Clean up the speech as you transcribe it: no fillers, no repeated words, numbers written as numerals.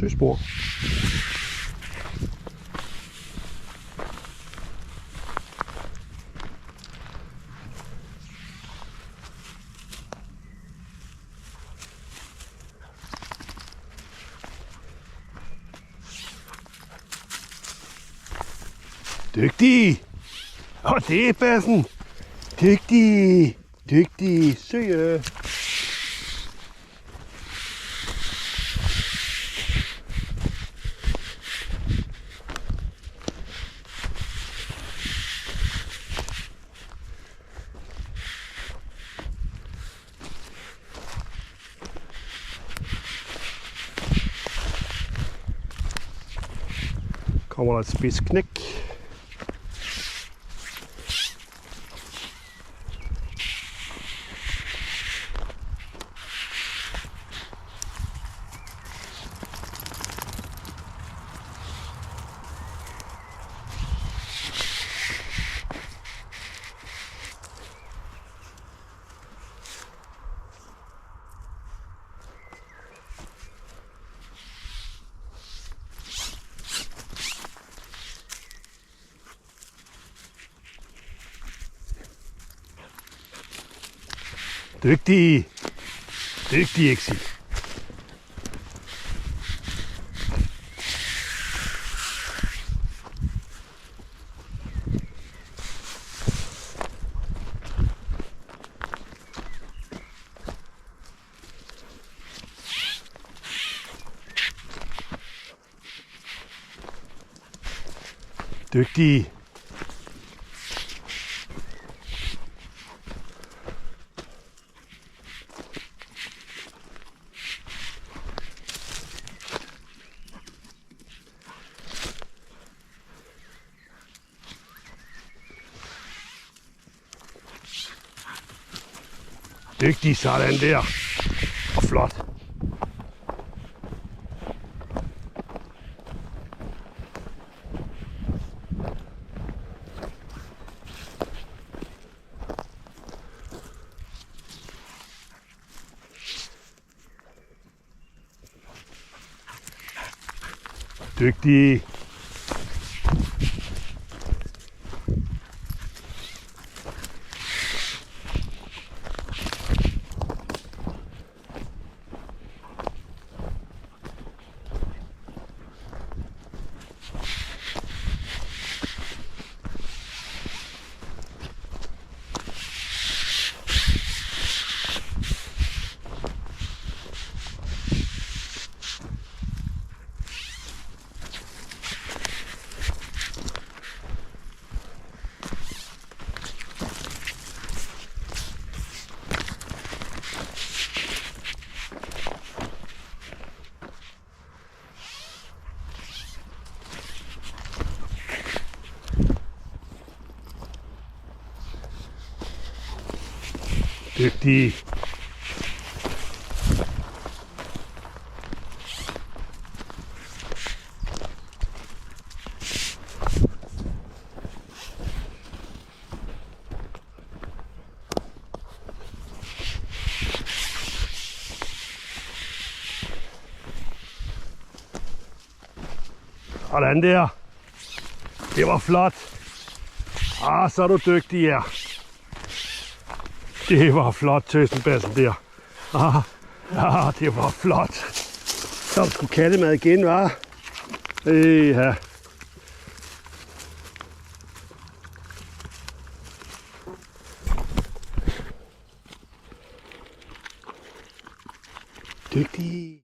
søspor. Dygtig! Og det er bassen! Dygtig! Dygtig! Søge! Kommer der et spidsknæk. Dygtig! Dygtig, Exi! Dygtig! Dygtig, sådan der. Og flot. Dygtig. Dygtig. Sådan der. Det var flot. Så er du dygtig, ja. Det var flot, tøsenbassen der. Det var flot. Så skulle kattemad igen, hva'? Ja. Dygtig.